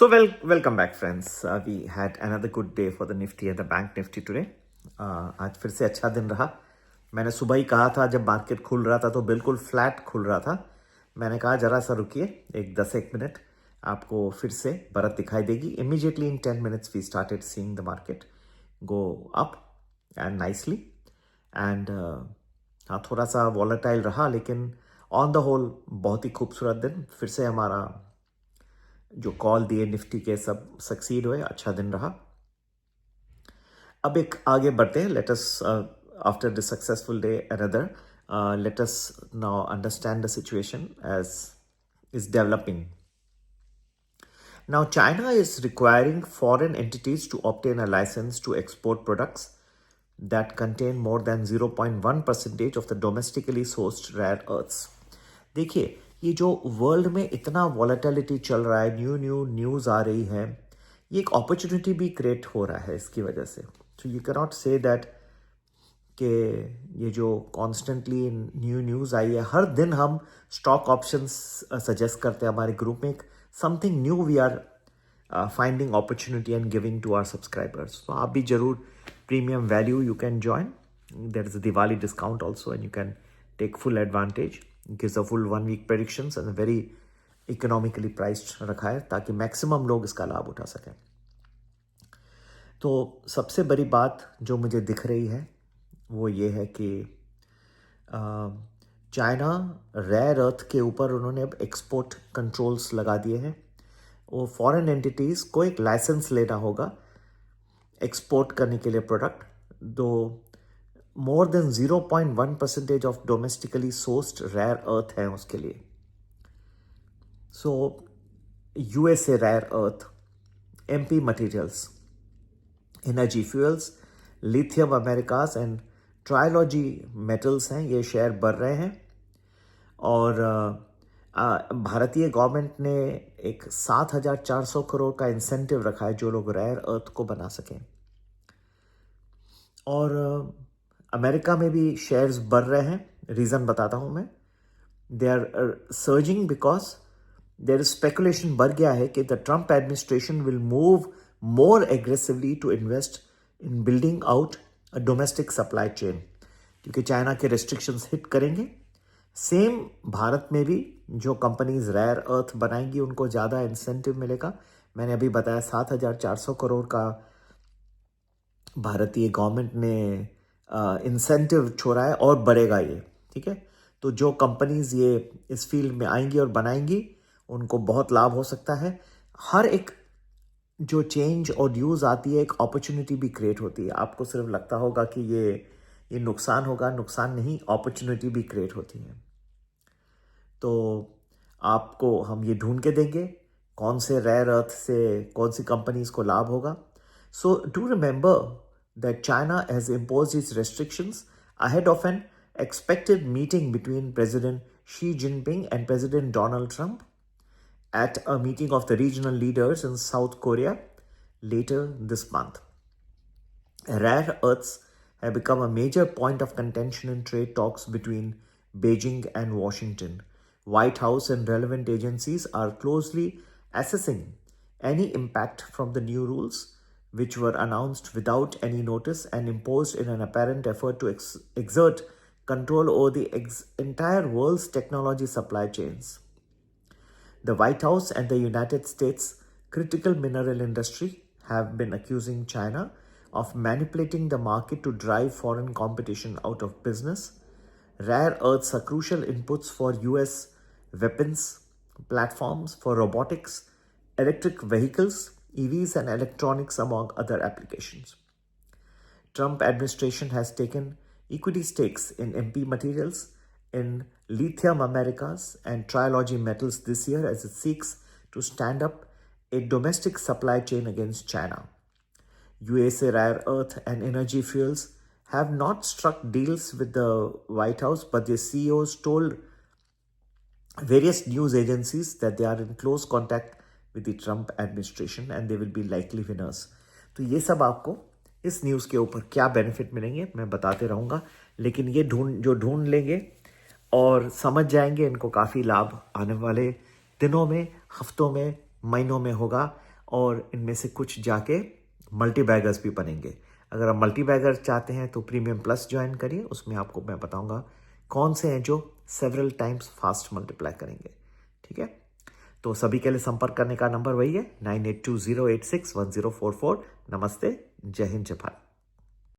Welcome back, friends. We had another good day for the Nifty and the Bank Nifty today. आज फिर से अच्छा दिन रहा. मैंने सुबह ही कहा था जब मार्केट खुल रहा था तो बिल्कुल फ्लैट खुल रहा था. मैंने कहा जरा सा रुकिए एक 10-1 मिनट, आपको फिर से बढ़त दिखाई देगी. Immediately in 10 minutes we started seeing the market go up and nicely. And हाँ, थोड़ा सा वॉलेटाइल रहा, लेकिन ऑन द होल बहुत ही खूबसूरत दिन. फिर से हमारा जो कॉल दिए निफ्टी के सब सक्सीड हुए. अच्छा दिन रहा. अब एक आगे बढ़ते हैं. Let us after the successful day another, let us now understand the situation as is developing. Now, China is requiring foreign entities to obtain a license to export products that contain more than 0.1% of the domestically sourced rare earths. देखिए, ये जो world में इतना volatility चल रहा है, new news आ रही है, ये एक अपॉर्चुनिटी भी क्रिएट हो रहा है इसकी वजह से. तो you can not say that कि ये जो कॉन्स्टेंटली न्यू न्यूज़ आई है, हर दिन हम स्टॉक ऑप्शंस सजेस्ट करते हैं हमारे ग्रुप में. Something new we are finding opportunity and giving to our subscribers. तो आप भी जरूर premium value you can join. There is a Diwali discount also and you can take full advantage. gives a full 1 week predictions and very economically priced रखा है ताकि maximum लोग इसका लाभ उठा सकें. तो सबसे बड़ी बात जो मुझे दिख रही है वो ये है कि चाइना रेयर अर्थ के ऊपर उन्होंने अब एक्सपोर्ट कंट्रोल्स लगा दिए हैं. वो फॉरेन एंटिटीज़ को एक लाइसेंस लेना होगा एक्सपोर्ट करने के लिए प्रोडक्ट, दो more than 0.1% of domestically sourced rare earth है उसके लिए. So USA rare earth, MP materials, energy fuels, lithium Americas and Trilogy metals हैं, ये शेयर बढ़ रहे हैं. और भारतीय गवर्नमेंट ने एक 7,400 करोड़ का इंसेंटिव रखा है जो लोग रेयर अर्थ को बना सकें. और अमेरिका में भी शेयर्स बढ़ रहे हैं. रीज़न बताता हूं मैं. They are surging because there is speculation बढ़ गया है कि the Trump administration will move more aggressively to invest in building out a domestic supply chain, क्योंकि चाइना के रेस्ट्रिक्शंस हिट करेंगे. सेम भारत में भी जो कंपनीज रेयर अर्थ बनाएंगी उनको ज़्यादा इंसेंटिव मिलेगा. मैंने अभी बताया 7,400 करोड़ का भारतीय गवर्नमेंट ने इंसेंटिव छोड़ा है और बढ़ेगा ये. ठीक है, तो जो कंपनीज ये इस फील्ड में आएंगी और बनाएंगी उनको बहुत लाभ हो सकता है. हर एक जो चेंज और न्यूज़ आती है एक अपॉर्चुनिटी भी क्रिएट होती है. आपको सिर्फ लगता होगा कि ये नुकसान होगा, नुकसान नहीं, अपॉर्चुनिटी भी क्रिएट होती है. तो आपको हम ये ढूंढ के देंगे कौन से रेयर अर्थ से कौन सी कंपनीज को लाभ होगा. So do remember that China has imposed its restrictions ahead of an expected meeting between President Xi Jinping and President Donald Trump at a meeting of the regional leaders in South Korea later this month. Rare earths have become a major point of contention in trade talks between Beijing and Washington. White House and relevant agencies are closely assessing any impact from the new rules, which were announced without any notice and imposed in an apparent effort to exert control over the entire world's technology supply chains. The White House and the United States critical mineral industry have been accusing China of manipulating the market to drive foreign competition out of business. Rare earths are crucial inputs for US weapons platforms, for robotics, electric vehicles, EVs and electronics, among other applications. Trump administration has taken equity stakes in MP materials, in lithium Americas and Trilogy metals this year as it seeks to stand up a domestic supply chain against China. USA rare earth and energy fuels have not struck deals with the White House, but their CEOs told various news agencies that they are in close contact with the Trump administration and they will be likely winners. तो ये सब आपको इस news के ऊपर क्या benefit मिलेंगे मैं बताते रहूँगा, लेकिन ये ढूंढ लेंगे और समझ जाएंगे इनको काफ़ी लाभ आने वाले दिनों में, हफ्तों में, महीनों में होगा. और इनमें से कुछ जाके मल्टी बैगर्स भी बनेंगे। अगर आप मल्टी बैगर चाहते हैं तो प्रीमियम प्लस ज्वाइन करिए, उसमें आपको मैं बताऊंगा कौन से हैं जो सेवरल टाइम्स फास्ट मल्टीप्लाई करेंगे। ठीक है, तो सभी के लिए संपर्क करने का नंबर वही है 9820861044। नमस्ते, जय हिंद, जय भारत।